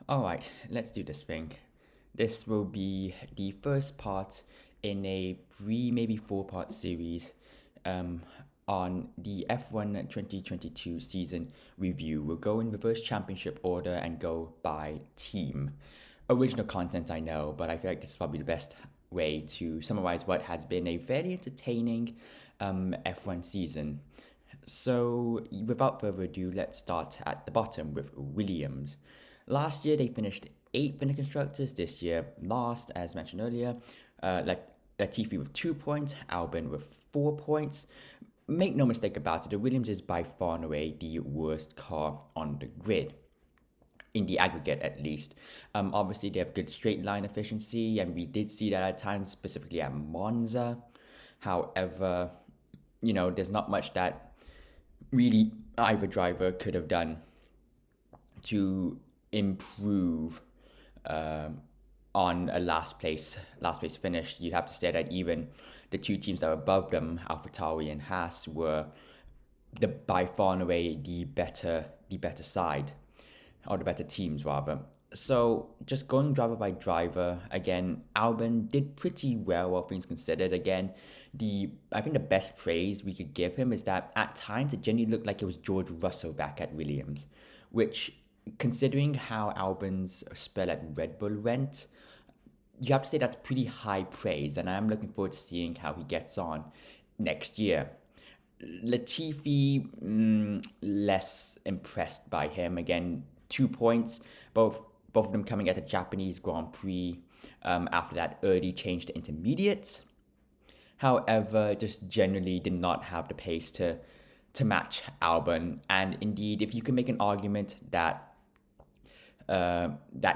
Alright, let's do this thing. This will be the first part in a three, maybe four-part series um, on the F1 2022 season review. We'll go in reverse championship order and go by team. Original content, I know, but I feel like this is probably the best way to summarize what has been a very entertaining F1 season. So, without further ado, let's start at the bottom with Williams. Last year, they finished 8th in the constructors. This year, last, as mentioned earlier. Like Latifi with 2 points, Albon with 4 points. Make no mistake about it, the Williams is by far and away the worst car on the grid, in the aggregate at least. Obviously, they have good straight line efficiency, and we did see that at times, specifically at Monza. However, there's not much that really either driver could have done to improve um, on a last place finish. You'd have to say that even the two teams that were above them, Tauri and Haas, were the by far and away the better side, or the better teams rather. So just going driver by driver again, Albon did pretty well, all things considered. Again, the I think the best praise we could give him is that at times it genuinely looked like it was George Russell back at Williams, which, considering how Albon's spell at Red Bull went, you have to say that's pretty high praise, and I'm looking forward to seeing how he gets on next year. Latifi, less impressed by him. Again, 2 points, both of them coming at the Japanese Grand Prix. After that early change to intermediates. However, just generally did not have the pace to match Albon. And indeed, if you can make an argument that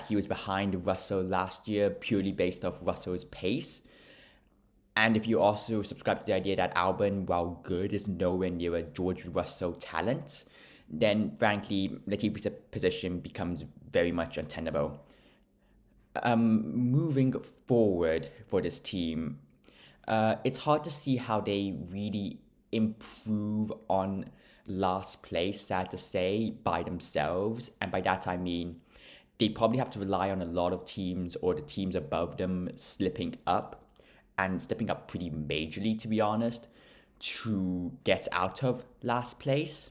he was behind Russell last year purely based off Russell's pace, and if you also subscribe to the idea that Albon, while good, is nowhere near a George Russell talent, then frankly, Latifi's position becomes very much untenable. Moving forward for this team, it's hard to see how they really improve on last place, sad to say, by themselves. And by that, I mean they probably have to rely on a lot of teams or the teams above them slipping up, and slipping up pretty majorly, to be honest, to get out of last place.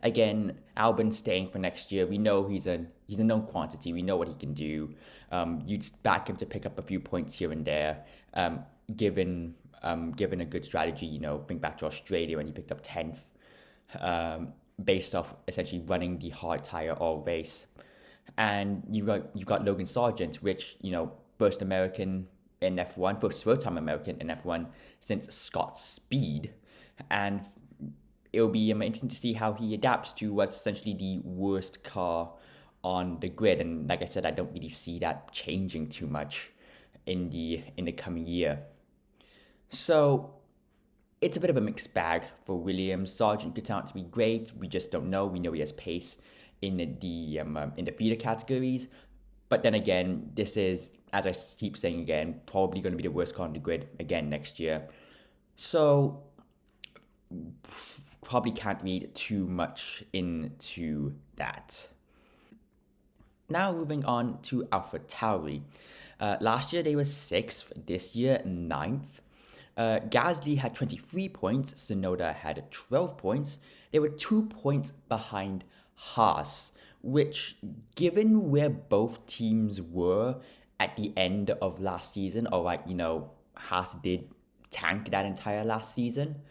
Again, Albon staying for next year. We know he's a known quantity. We know what he can do. You just back him to pick up a few points here and there, given given a good strategy. Think back to Australia when he picked up 10th, based off essentially running the hard tire all race. And you got Logan Sargent, which first American in F1, first time American in F1 since Scott Speed, and it'll be interesting to see how he adapts to what's essentially the worst car on the grid. And like I said, I don't really see that changing too much in the coming year. So it's a bit of a mixed bag for Williams. Sargent could turn out to be great. We just don't know. We know he has pace in the feeder categories. But then again, this is, as I keep saying again, probably going to be the worst car on the grid again next year. So probably can't read too much into that. Now moving on to Alpha Tauri. Last year they were 6th, this year 9th. Gasly had 23 points, Sonoda had 12 points. They were 2 points behind Haas, which, given where both teams were at the end of last season, alright, Haas did tank that entire last season.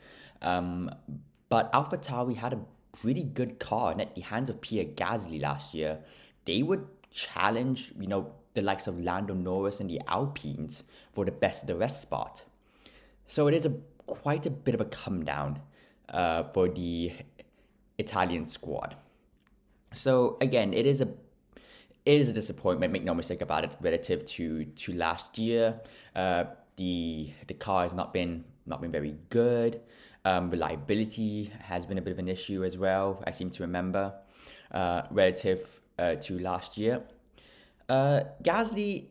But AlphaTauri had a pretty good car, and at the hands of Pierre Gasly last year, they would challenge, the likes of Lando Norris and the Alpines for the best of the rest spot. So it is quite a bit of a come down for the Italian squad. So again, it is a disappointment. Make no mistake about it. Relative to last year, the car has not been very good. Reliability has been a bit of an issue as well, I seem to remember, relative to last year. Gasly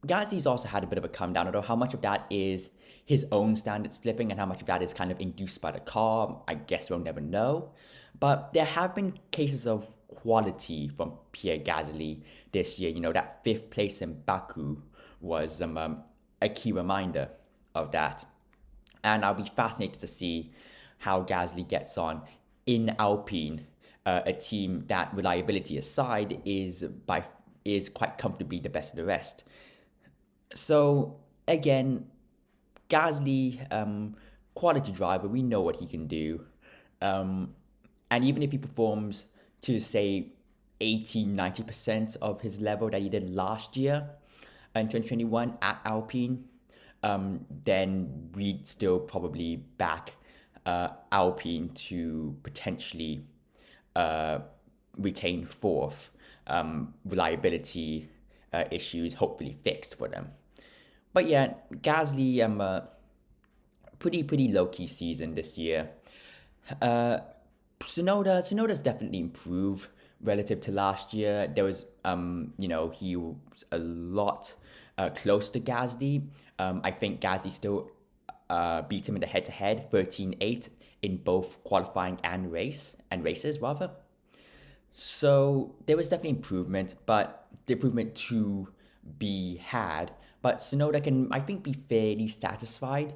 Gasly's also had a bit of a come down, although how much of that is his own standard slipping and how much of that is kind of induced by the car, I guess we'll never know. But there have been cases of quality from Pierre Gasly this year. That fifth place in Baku was a key reminder of that. And I'll be fascinated to see how Gasly gets on in Alpine, a team that, reliability aside, is quite comfortably the best of the rest. So again, Gasly, quality driver, we know what he can do. Um, and even if he performs to, say, 80-90% of his level that he did last year in 2021 at Alpine, then we'd still probably back Alpine to potentially retain fourth. Reliability issues hopefully fixed for them. But yeah, Gasly, pretty low key season this year. Uh, Sonoda's definitely improved relative to last year. There was he was a lot close to Gasly. I think Gasly still beat him in the head-to-head 13-8 in both qualifying and races rather. So there was definitely improvement, but the improvement to be had. But Sonoda can, I think, be fairly satisfied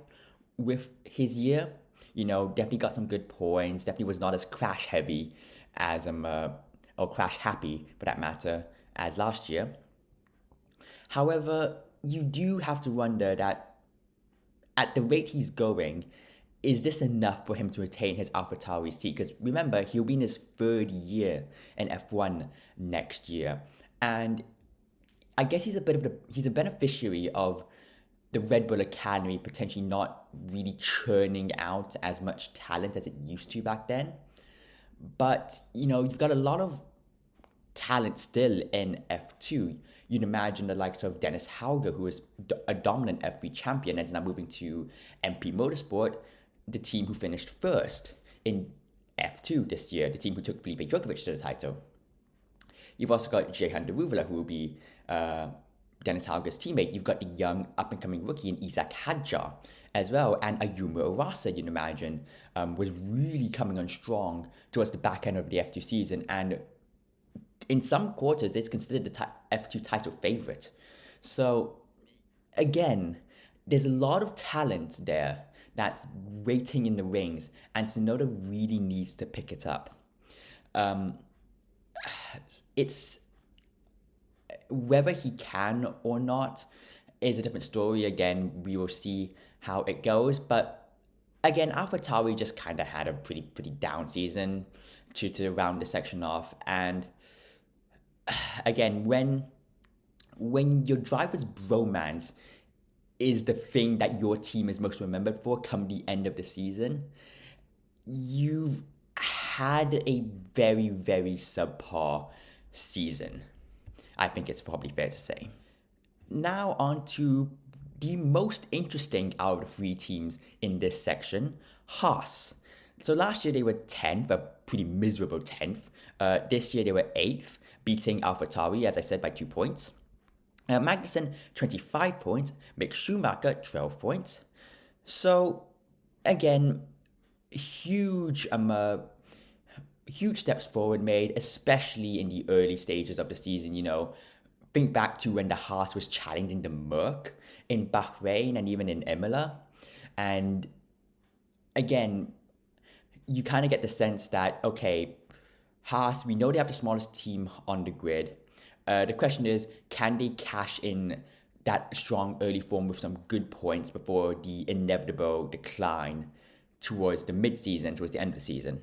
with his year. Definitely got some good points. Definitely was not as crash heavy as or crash happy for that matter as last year. However, you do have to wonder that at the rate he's going, is this enough for him to retain his AlphaTauri seat? Because remember, he'll be in his third year in F1 next year, and I guess he's a beneficiary of the Red Bull Academy potentially not really churning out as much talent as it used to back then. But you've got a lot of talent still in F2. You'd imagine the likes of Dennis Hauger, who is a dominant F3 champion and is now moving to MP Motorsport, the team who finished first in F2 this year, the team who took Felipe Djokovic to the title. You've also got Jehan Deruvela, who will be Dennis Hauger's teammate. You've got a young up-and-coming rookie in Isaac Hadjar as well, and Ayuma Urasa, you'd imagine, was really coming on strong towards the back end of the F2 season, and in some quarters, it's considered the F2 title favorite. So, again, there's a lot of talent there that's waiting in the wings, and Tsunoda really needs to pick it up. It's whether he can or not is a different story. Again, we will see how it goes. But again, AlphaTauri just kind of had a pretty down season to round this section off. And again, when your driver's bromance is the thing that your team is most remembered for come the end of the season, you've had a very, very subpar season. I think it's probably fair to say. Now on to the most interesting out of the three teams in this section, Haas. So last year they were 10th, a pretty miserable 10th. This year they were 8th, beating AlphaTauri, as I said, by 2 points. Magnussen, 25 points. Mick Schumacher, 12 points. So, again, huge steps forward made, especially in the early stages of the season. Think back to when the Haas was challenging the Merc in Bahrain and even in Imola. And again, you kind of get the sense that, okay, Haas, we know they have the smallest team on the grid. The question is, can they cash in that strong early form with some good points before the inevitable decline towards the mid-season, towards the end of the season?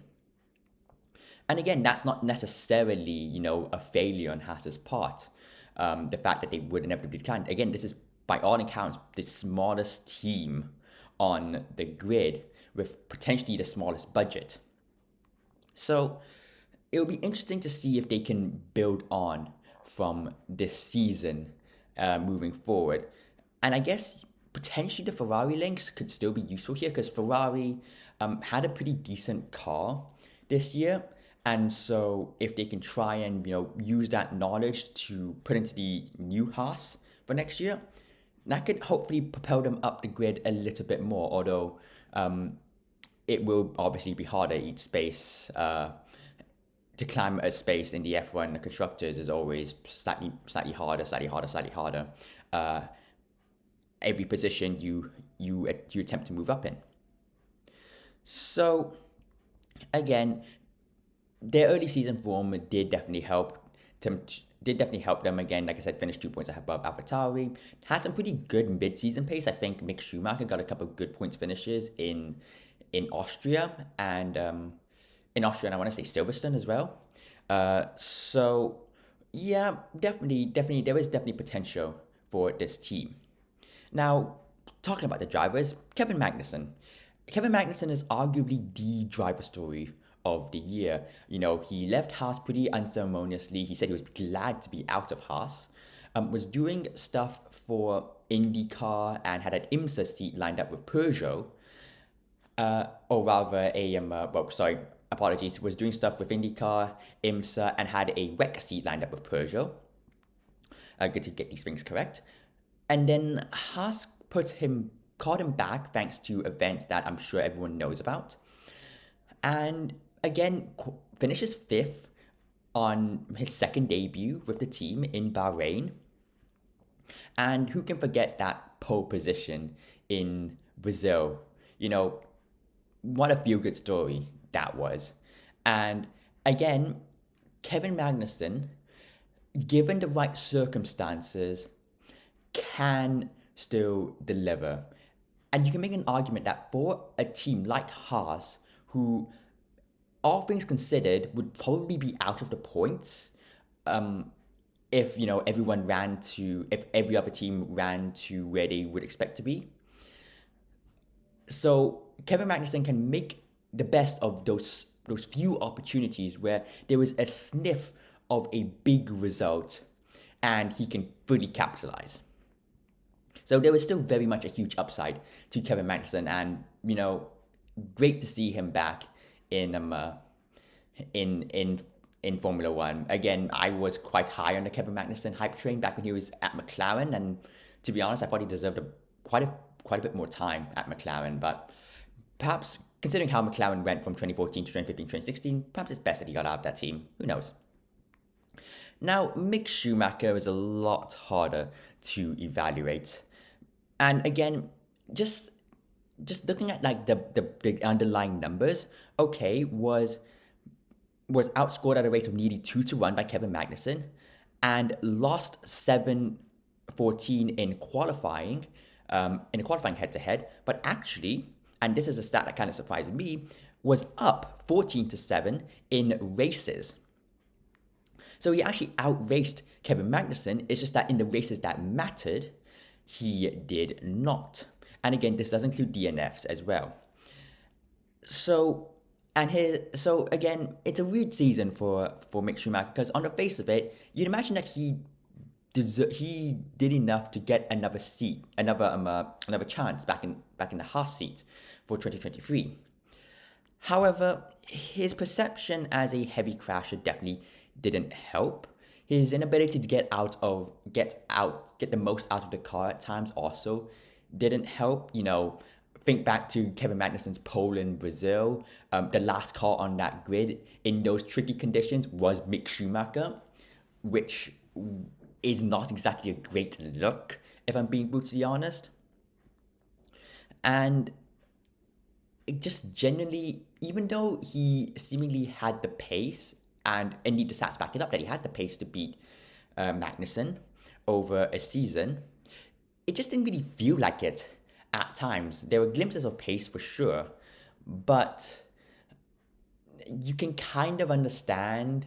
And again, that's not necessarily, a failure on Haas's part. The fact that they would inevitably decline. Again, this is, by all accounts, the smallest team on the grid with potentially the smallest budget. So it'll be interesting to see if they can build on from this season moving forward. And I guess potentially the Ferrari links could still be useful here because Ferrari had a pretty decent car this year. And so if they can try and, use that knowledge to put into the new Haas for next year, that could hopefully propel them up the grid a little bit more, although it will obviously be harder each space to climb a space in the F1 constructors is always slightly harder, slightly harder. Uh, every position you attempt to move up in. So again, their early season form them. Did definitely help them again. Like I said, finished 2 points above Tauri. Had some pretty good mid-season pace. I think Mick Schumacher got a couple of good points finishes in Austria and I want to say Silverstone as well. So yeah, definitely, there is definitely potential for this team. Now, talking about the drivers, Kevin Magnussen. Kevin Magnussen is arguably the driver story of the year. You know, he left Haas pretty unceremoniously. He said he was glad to be out of Haas. Was doing stuff for IndyCar and had an IMSA seat lined up with Peugeot, or rather apologies, was doing stuff with IndyCar, IMSA, and had a WEC seat lined up with Peugeot. Good to get these things correct. And then Haas called him back thanks to events that I'm sure everyone knows about. And again, finishes fifth on his second debut with the team in Bahrain. And who can forget that pole position in Brazil? You know, what a feel good story that was. And again, Kevin Magnussen, given the right circumstances, can still deliver. And you can make an argument that for a team like Haas, who, all things considered, would probably be out of the points, if if every other team ran to where they would expect to be. So Kevin Magnussen can make the best of those few opportunities where there was a sniff of a big result, and he can fully capitalize. So there was still very much a huge upside to Kevin Magnussen, and great to see him back in in Formula One. Again, I was quite high on the Kevin Magnussen hype train back when he was at McLaren, and to be honest, I thought he deserved quite a bit more time at McLaren. But perhaps considering how McLaren went from 2014 to 2015, 2016, perhaps it's best that he got out of that team. Who knows? Now, Mick Schumacher is a lot harder to evaluate. And again, just looking at like the underlying numbers, okay, was outscored at a rate of nearly 2-1 by Kevin Magnussen, and lost 7-14 in qualifying, head-to-head, but actually, and this is a stat that kind of surprised me, was up 14-7 in races. So he actually outraced Kevin Magnussen. It's just that in the races that mattered, he did not. And again, this does include DNFs as well. So again, it's a weird season for Mick Schumacher, because on the face of it, you'd imagine that he did enough to get another chance back in the Haas seat for 2023. However, his perception as a heavy crasher definitely didn't help. His inability to get the most out of the car at times also didn't help. Think back to Kevin Magnussen's pole in Brazil. The last car on that grid in those tricky conditions was Mick Schumacher, which is not exactly a great look, if I'm being brutally honest. And it just genuinely, even though he seemingly had the pace, and indeed the stats back it up that he had the pace to beat Magnussen over a season, it just didn't really feel like it at times. There were glimpses of pace for sure, but you can kind of understand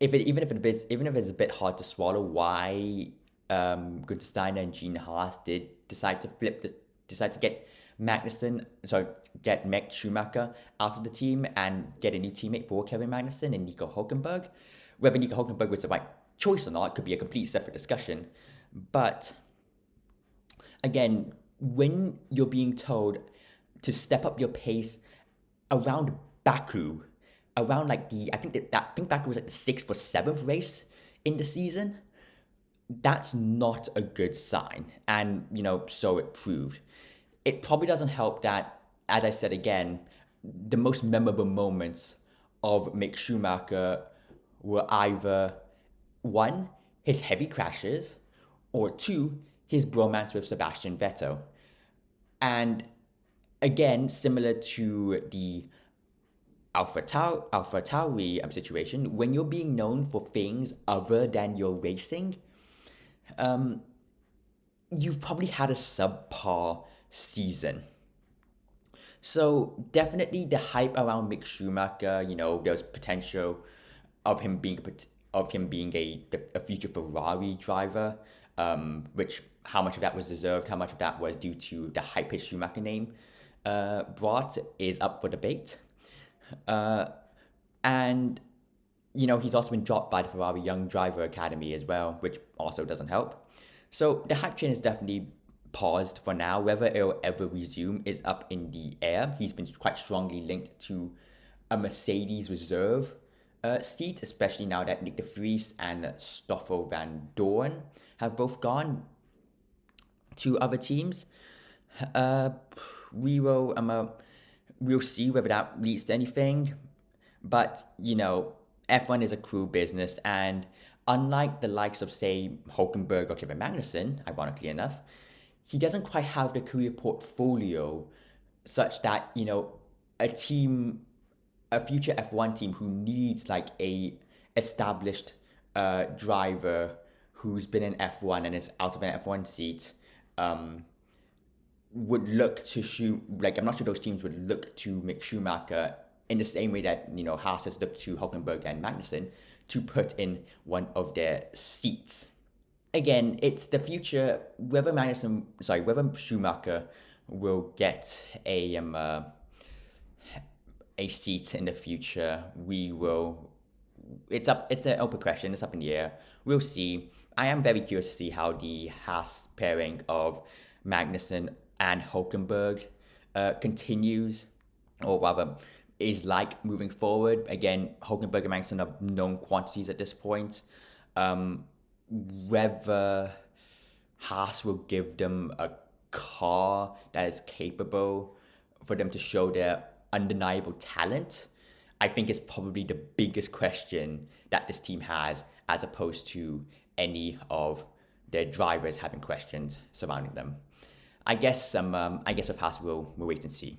even if it's a bit hard to swallow, why Günther Steiner and Gene Haas did decide to get Mick Schumacher out of the team and get a new teammate for Kevin Magnussen and Nico Hulkenberg. Whether Nico Hulkenberg was the right choice or not could be a complete separate discussion. But again, when you're being told to step up your pace around Baku, around I think Baku was like the 6th or 7th race in the season, that's not a good sign. And so it proved. It probably doesn't help that, as I said again, the most memorable moments of Mick Schumacher were either one, his heavy crashes, or two, his bromance with Sebastian Vettel. And again, similar to the Alpha Tauri situation, when you're being known for things other than your racing, you've probably had a subpar season. So definitely the hype around Mick Schumacher, there's potential of him being a future Ferrari driver, which how much of that was deserved, how much of that was due to the hype his Schumacher name brought is up for debate. And he's also been dropped by the Ferrari Young Driver Academy as well, which also doesn't help. So the hype train is definitely paused for now. Whether it'll ever resume is up in the air. He's been quite strongly linked to a Mercedes reserve seat, especially now that Nick de Vries and Stoffel van Dorn have both gone to other teams. Uh, we will we'll see whether that leads to anything. But F1 is a crew business, and unlike the likes of say Hulkenberg or Kevin Magnussen, ironically enough, he doesn't quite have the career portfolio such that a team, a future F1 team who needs like a established driver who's been in F1 and is out of an F1 seat would look to shoot like I'm not sure those teams would look to Mick Schumacher in the same way that Haas has looked to Hulkenberg and Magnussen to put in one of their seats. Again, it's the future. Whether Schumacher will get a seat in the future, we will. It's up. It's an open question. It's up in the air. We'll see. I am very curious to see how the Haas pairing of Magnussen and Hulkenberg continues, or rather, is like moving forward. Again, Hulkenberg and Magnussen are known quantities at this point. Whether Haas will give them a car that is capable for them to show their undeniable talent, I think is probably the biggest question that this team has, as opposed to any of their drivers having questions surrounding them. I guess with Haas we'll wait and see.